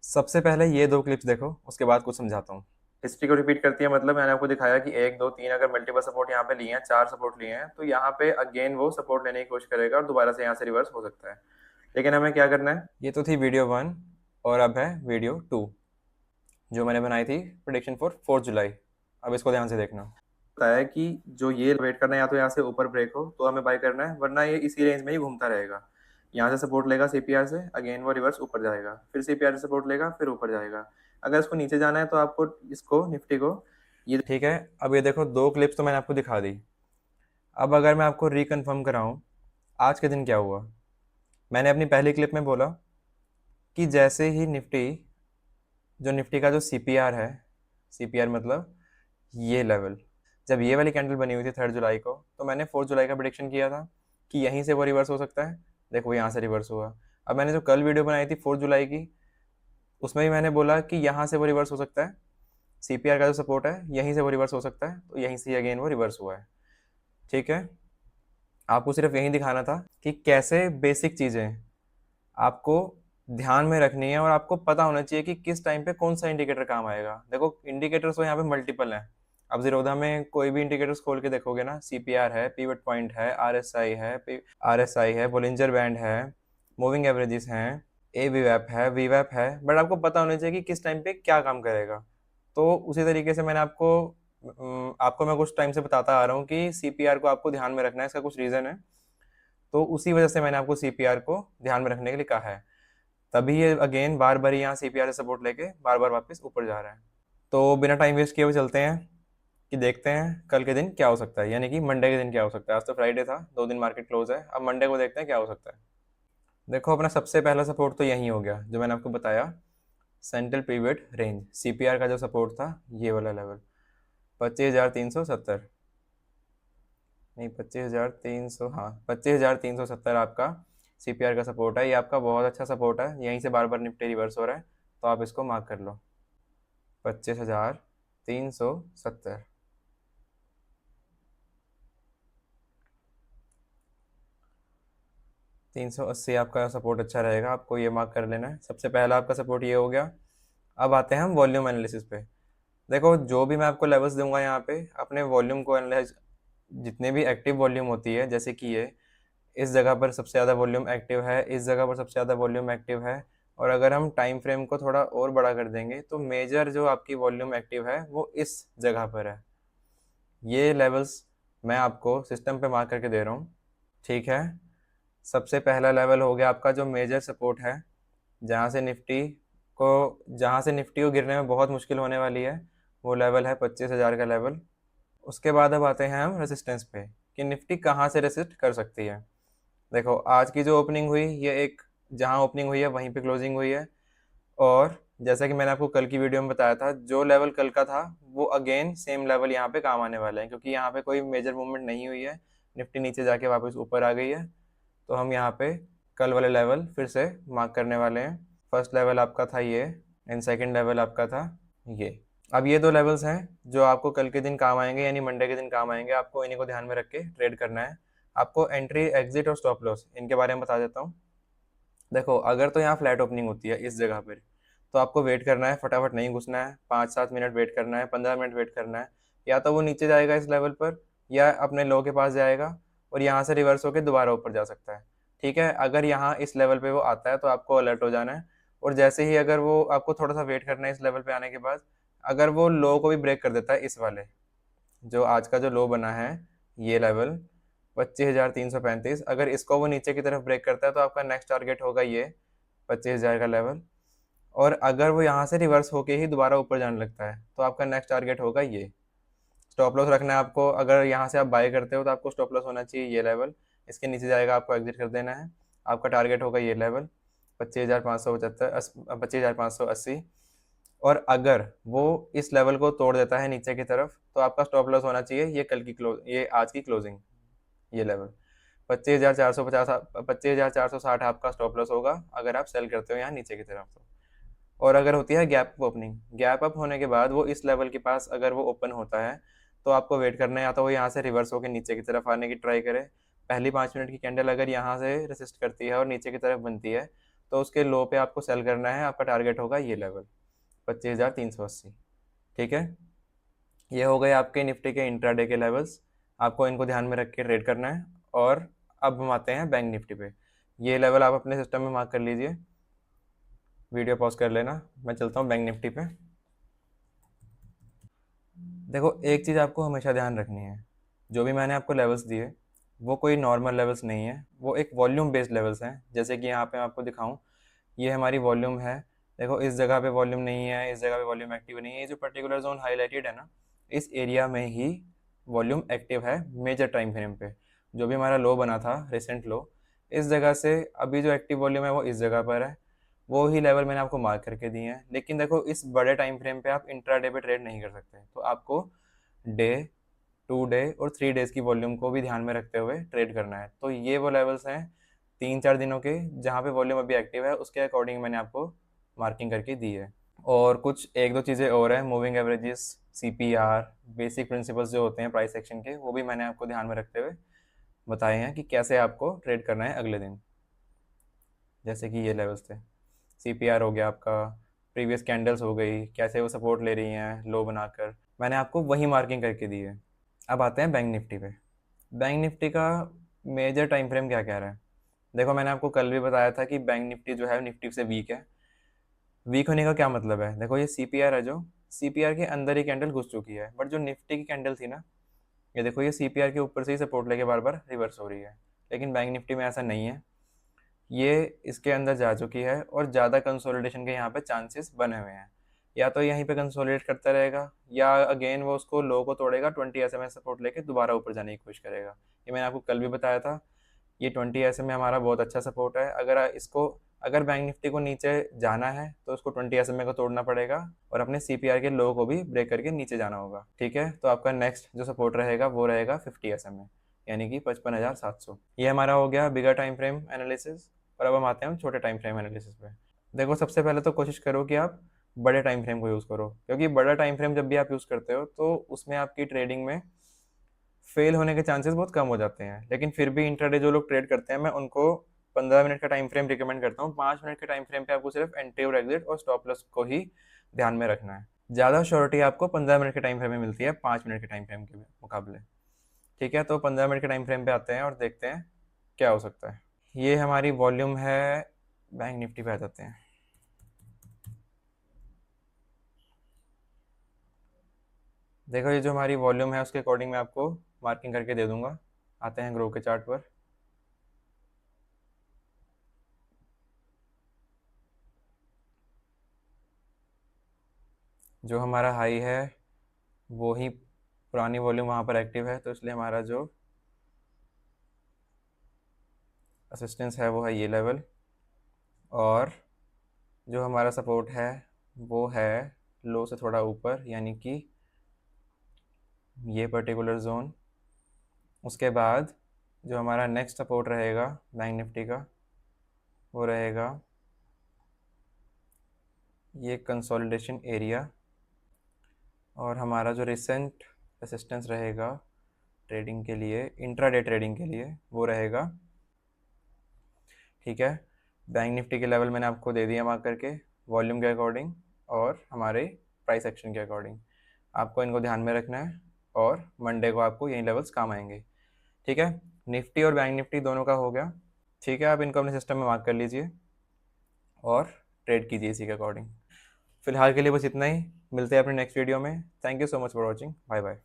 सबसे पहले ये 2 क्लिप्स देखो, उसके बाद कुछ समझाता हूँ। हिस्ट्री को रिपीट करती है, मतलब मैंने आपको दिखाया कि 1, 2, 3 अगर मल्टीपल सपोर्ट यहाँ पे लिए हैं, 4 सपोर्ट लिए हैं, तो यहाँ पे अगेन वो सपोर्ट लेने की कोशिश करेगा और दोबारा से यहाँ से रिवर्स हो सकता है। लेकिन हमें क्या करना है, ये तो थी वीडियो 1 और अब है वीडियो 2 जो मैंने बनाई थी प्रेडिक्शन फॉर 4 जुलाई। अब इसको ध्यान से देखना। होता है कि जो ये वेट करना है, या तो यहाँ से ऊपर ब्रेक हो तो हमें बाय करना है, वरना ये इसी रेंज में ही घूमता रहेगा। यहाँ से सपोर्ट लेगा सीपीआर से, अगेन वो रिवर्स ऊपर जाएगा, फिर सीपीआर से सपोर्ट लेगा, फिर ऊपर जाएगा। अगर इसको नीचे जाना है तो आपको इसको निफ्टी को ये ठीक है। अब ये देखो, 2 क्लिप्स तो मैंने आपको दिखा दी। अब अगर मैं आपको रिकन्फर्म कराऊं आज के दिन क्या हुआ, मैंने अपनी पहली क्लिप में बोला कि जैसे ही निफ्टी, जो निफ्टी का जो सीपीआर है, सीपीआर मतलब ये लेवल, जब ये वाली कैंडल बनी हुई थी 3 जुलाई को, तो मैंने 4 जुलाई का प्रेडिक्शन किया था कि यहीं से वो रिवर्स हो सकता है। देखो यहाँ से रिवर्स हुआ। अब मैंने जो कल वीडियो बनाई थी 4 जुलाई की, उसमें भी मैंने बोला कि यहाँ से वो रिवर्स हो सकता है, सीपीआर का जो सपोर्ट है यहीं से वो रिवर्स हो सकता है, तो यहीं से अगेन वो रिवर्स हुआ है। ठीक है, आपको सिर्फ यही दिखाना था कि कैसे बेसिक चीज़ें आपको ध्यान में रखनी है और आपको पता होना चाहिए कि किस टाइम पे कौन सा इंडिकेटर काम आएगा। देखो इंडिकेटर्स तो यहाँ पे मल्टीपल हैं। अब जीरोधा में कोई भी इंडिकेटर्स खोल के देखोगे ना, सीपीआर है, पिवट पॉइंट है, आरएसआई है, बोलिंजर बैंड है, मूविंग एवरेजेस हैं, ए वीवैप है, बट आपको पता होना चाहिए कि किस टाइम पे क्या काम करेगा। तो उसी तरीके से मैंने आपको मैं कुछ टाइम से बताता आ रहा हूँ कि सीपीआर को आपको ध्यान में रखना है, इसका कुछ रीज़न है। तो उसी वजह से मैंने आपको सीपीआर को ध्यान में रखने के लिए कहा है। तभी ये अगेन बार बार यहाँ सीपीआर से सपोर्ट लेके बार बार वापस ऊपर जा रहा है। तो बिना टाइम वेस्ट किए हुए चलते हैं कि देखते हैं कल के दिन क्या हो सकता है, यानी कि मंडे के दिन क्या हो सकता है। आज तो फ्राइडे था, 2 दिन मार्केट क्लोज है, अब मंडे को देखते हैं क्या हो सकता है। देखो, अपना सबसे पहला सपोर्ट तो यही हो गया जो मैंने आपको बताया, सेंट्रल पिवट रेंज। सीपीआर का जो सपोर्ट था ये वाला लेवल 25,370, नहीं 25,300, हाँ 25,370 आपका सीपीआर का सपोर्ट है। ये आपका बहुत अच्छा सपोर्ट है, यहीं से बार बार निफ्टी रिवर्स हो रहा है, तो आप इसको मार्क कर लो 25,370। 380 आपका सपोर्ट अच्छा रहेगा, आपको ये मार्क कर लेना है। सबसे पहला आपका सपोर्ट ये हो गया। अब आते हैं हम वॉल्यूम एनालिसिस पे। देखो, जो भी मैं आपको लेवल्स दूंगा यहाँ पे, अपने वॉल्यूम को एनालाइज, जितने भी एक्टिव वॉल्यूम होती है, जैसे कि ये इस जगह पर सबसे ज़्यादा वॉल्यूम एक्टिव है, इस जगह पर सबसे ज़्यादा वॉल्यूम एक्टिव है, और अगर हम टाइम फ्रेम को थोड़ा और बड़ा कर देंगे तो मेजर जो आपकी वॉल्यूम एक्टिव है वो इस जगह पर है। ये लेवल्स मैं आपको सिस्टम पे मार्क करके दे रहा हूँ। ठीक है, सबसे पहला लेवल हो गया आपका जो मेजर सपोर्ट है, जहाँ से निफ्टी को गिरने में बहुत मुश्किल होने वाली है, वो लेवल है 25,000 का लेवल। उसके बाद अब आते हैं हम रेसिस्टेंस पे कि निफ्टी कहाँ से रेसिस्ट कर सकती है। देखो, आज की जो ओपनिंग हुई, ये एक, जहाँ ओपनिंग हुई है वहीं पे क्लोजिंग हुई है, और जैसा कि मैंने आपको कल की वीडियो में बताया था, जो लेवल कल का था वो अगेन सेम लेवल यहाँ पे काम आने वाला है, क्योंकि यहाँ पे कोई मेजर मूवमेंट नहीं हुई है, निफ्टी नीचे जाके वापस ऊपर आ गई है। तो हम यहाँ पे कल वाले लेवल फिर से मार्क करने वाले हैं। फर्स्ट लेवल आपका था ये, एंड सेकंड लेवल आपका था ये। अब ये 2 लेवल्स हैं जो आपको कल के दिन काम आएंगे, यानी मंडे के दिन काम आएंगे। आपको इन्हीं को ध्यान में रख के ट्रेड करना है। आपको एंट्री, एग्जिट और स्टॉप लॉस, इनके बारे में बता देता हूँ। देखो, अगर तो यहाँ फ्लैट ओपनिंग होती है इस जगह पर, तो आपको वेट करना है, फटाफट नहीं घुसना है, 5-7 मिनट वेट करना है, 15 मिनट वेट करना है। या तो वो नीचे जाएगा इस लेवल पर, या अपने लो के पास जाएगा और यहाँ से रिवर्स होकर दोबारा ऊपर जा सकता है। ठीक है, अगर यहाँ इस लेवल पे वो आता है तो आपको अलर्ट हो जाना है, और जैसे ही, अगर वो, आपको थोड़ा सा वेट करना है इस लेवल पे आने के बाद, अगर वो लो को भी ब्रेक कर देता है, इस वाले जो आज का जो लो बना है, ये लेवल 25,335, अगर इसको वो नीचे की तरफ ब्रेक करता है तो आपका नेक्स्ट टारगेट होगा ये 25,000 का लेवल। और अगर वो यहाँ से रिवर्स होके ही दोबारा ऊपर जाने लगता है तो आपका नेक्स्ट टारगेट होगा ये। स्टॉप लॉस रखना है आपको, अगर यहाँ से आप बाय करते हो तो आपको स्टॉप लॉस होना चाहिए ये लेवल, इसके नीचे जाएगा आपको एग्जिट कर देना है। आपका टारगेट होगा ये लेवल 25,575, 25,580। और अगर वो इस लेवल को तोड़ देता है नीचे की तरफ, तो आपका स्टॉप लॉस होना चाहिए ये आज की क्लोजिंग, ये लेवल 25,450, 25,460 आपका स्टॉप लॉस होगा अगर आप सेल करते हो यहाँ नीचे की तरफ। तो और अगर होती है gap up opening, gap up होने के बाद वो इस लेवल के पास अगर वो ओपन होता है, तो आपको वेट करना है, या तो वो यहाँ से रिवर्स होकर नीचे की तरफ आने की ट्राई करे। पहली 5 मिनट की कैंडल अगर यहाँ से रेसिस्ट करती है और नीचे की तरफ बनती है, तो उसके लो पे आपको सेल करना है। आपका टारगेट होगा ये लेवल 25,380। ठीक है, ये हो गए आपके निफ्टी के इंट्राडे के लेवल्स। आपको इनको ध्यान में रख के ट्रेड करना है। और अब हम आते हैं बैंक निफ्टी पे। ये लेवल आप अपने सिस्टम में मार्क कर लीजिए। वीडियो पॉज कर लेना, मैं चलता हूँ बैंक निफ्टी पे। देखो, एक चीज़ आपको हमेशा ध्यान रखनी है, जो भी मैंने आपको लेवल्स दिए वो कोई नॉर्मल लेवल्स नहीं है, वो एक वॉल्यूम बेस्ड लेवल्स हैं। जैसे कि यहाँ पे मैं आपको दिखाऊं, ये हमारी वॉल्यूम है। देखो, इस जगह पे वॉल्यूम नहीं है, इस जगह पे वॉल्यूम एक्टिव नहीं है। ये जो पर्टिकुलर जोन हाईलाइटेड है ना, इस एरिया में ही वॉल्यूम एक्टिव है मेजर टाइम फ्रेम पे। जो भी हमारा लो बना था, रिसेंट लो, इस जगह से अभी जो एक्टिव वॉल्यूम है वो इस जगह पर है। वो ही लेवल मैंने आपको मार्क करके दिए हैं। लेकिन देखो, इस बड़े टाइम फ्रेम पे आप इंट्राडे पे ट्रेड नहीं कर सकते, तो आपको डे, 2 डे और 3 डेज़ की वॉल्यूम को भी ध्यान में रखते हुए ट्रेड करना है। तो ये वो लेवल्स हैं 3-4 दिनों के, जहाँ पे वॉल्यूम अभी एक्टिव है, उसके अकॉर्डिंग मैंने आपको मार्किंग करके दी है। और कुछ एक दो चीज़ें और हैं, moving averages, CPR, basic principles जो होते हैं प्राइस एक्शन के, वो भी मैंने आपको ध्यान में रखते हुए बताए हैं कि कैसे आपको ट्रेड करना है अगले दिन। जैसे कि ये लेवल्स थे, सीपीआर हो गया आपका, प्रीवियस कैंडल्स हो गई, कैसे वो सपोर्ट ले रही हैं लो बनाकर, मैंने आपको वही मार्किंग करके दी है। अब आते हैं बैंक निफ्टी पे। बैंक निफ्टी का मेजर टाइम फ्रेम क्या कह रहा है? देखो, मैंने आपको कल भी बताया था कि बैंक निफ्टी जो है निफ्टी से वीक है। वीक होने का क्या मतलब है? देखो, ये सीपीआर है, जो सीपीआर के अंदर ही कैंडल घुस चुकी है, बट जो निफ्टी की कैंडल थी ना, ये देखो, ये सीपीआर के ऊपर से ही सपोर्ट लेके बार बार रिवर्स हो रही है। लेकिन बैंक निफ्टी में ऐसा नहीं है, ये इसके अंदर जा चुकी है और ज़्यादा कंसोलिडेशन के यहाँ पे चांसेस बने हुए हैं। या तो यहीं पे कंसोलिडेट करता रहेगा, या अगेन वो उसको लो को तोड़ेगा, 20 SMA सपोर्ट लेके दोबारा ऊपर जाने की कोशिश करेगा। ये मैंने आपको कल भी बताया था। ये 20 SMA हमारा बहुत अच्छा सपोर्ट है। अगर बैंक निफ्टी को नीचे जाना है तो उसको 20 SMA को तोड़ना पड़ेगा और अपने सीपीआर के लो को भी ब्रेक करके नीचे जाना होगा। ठीक है, तो आपका नेक्स्ट जो सपोर्ट रहेगा वो रहेगा 50 SMA, यानी कि 55,700। ये हमारा हो गया बिगर टाइम फ्रेम एनालिसिस। और अब हम आते हैं छोटे टाइम फ्रेम एनालिसिस पे। देखो, सबसे पहले तो कोशिश करो कि आप बड़े टाइम फ्रेम को यूज़ करो, क्योंकि बड़ा टाइम फ्रेम जब भी आप यूज़ करते हो तो उसमें आपकी ट्रेडिंग में फेल होने के चांसेस बहुत कम हो जाते हैं। लेकिन फिर भी इंट्राडे जो लोग ट्रेड करते हैं, मैं उनको 15 मिनट का टाइम फ्रेम रिकमेंड करता हूँ। 5 मिनट के टाइम फ्रेम पे आपको सिर्फ एंट्री और एग्जिट और स्टॉप लॉस को ही ध्यान में रखना है। ज़्यादा श्योरिटी आपको 15 मिनट के टाइम फ्रेम में मिलती है 5 मिनट के टाइम फ्रेम के मुकाबले। ठीक है, तो 15 मिनट के टाइम फ्रेम पे आते हैं और देखते हैं क्या हो सकता है। ये हमारी वॉल्यूम है। बैंक निफ्टी पे आ जाते हैं। देखो, ये जो हमारी वॉल्यूम है उसके अकॉर्डिंग मैं आपको मार्किंग करके दे दूंगा। आते हैं ग्रो के चार्ट पर। जो हमारा हाई है वो ही पुरानी वॉल्यूम वहाँ पर एक्टिव है, तो इसलिए हमारा जो असिस्टेंस है वो है ये लेवल। और जो हमारा सपोर्ट है वो है लो से थोड़ा ऊपर, यानी कि ये पर्टिकुलर जोन। उसके बाद जो हमारा नेक्स्ट सपोर्ट रहेगा बैंक निफ्टी का, वो रहेगा ये कंसोलिडेशन एरिया। और हमारा जो रिसेंट रेसिस्टेंस रहेगा ट्रेडिंग के लिए, इंट्राडे ट्रेडिंग के लिए, वो रहेगा, ठीक है, बैंक निफ्टी के लेवल मैंने आपको दे दिया मार्क करके, वॉल्यूम के अकॉर्डिंग और हमारे प्राइस एक्शन के अकॉर्डिंग। आपको इनको ध्यान में रखना है और मंडे को आपको यही लेवल्स काम आएंगे। ठीक है, निफ्टी और बैंक निफ्टी दोनों का हो गया। ठीक है, आप इनको अपने सिस्टम में मार्क कर लीजिए और ट्रेड कीजिए इसी के अकॉर्डिंग। फिलहाल के लिए बस इतना ही, मिलते हैं अपने नेक्स्ट वीडियो में। Thank you so much for watching, bye bye.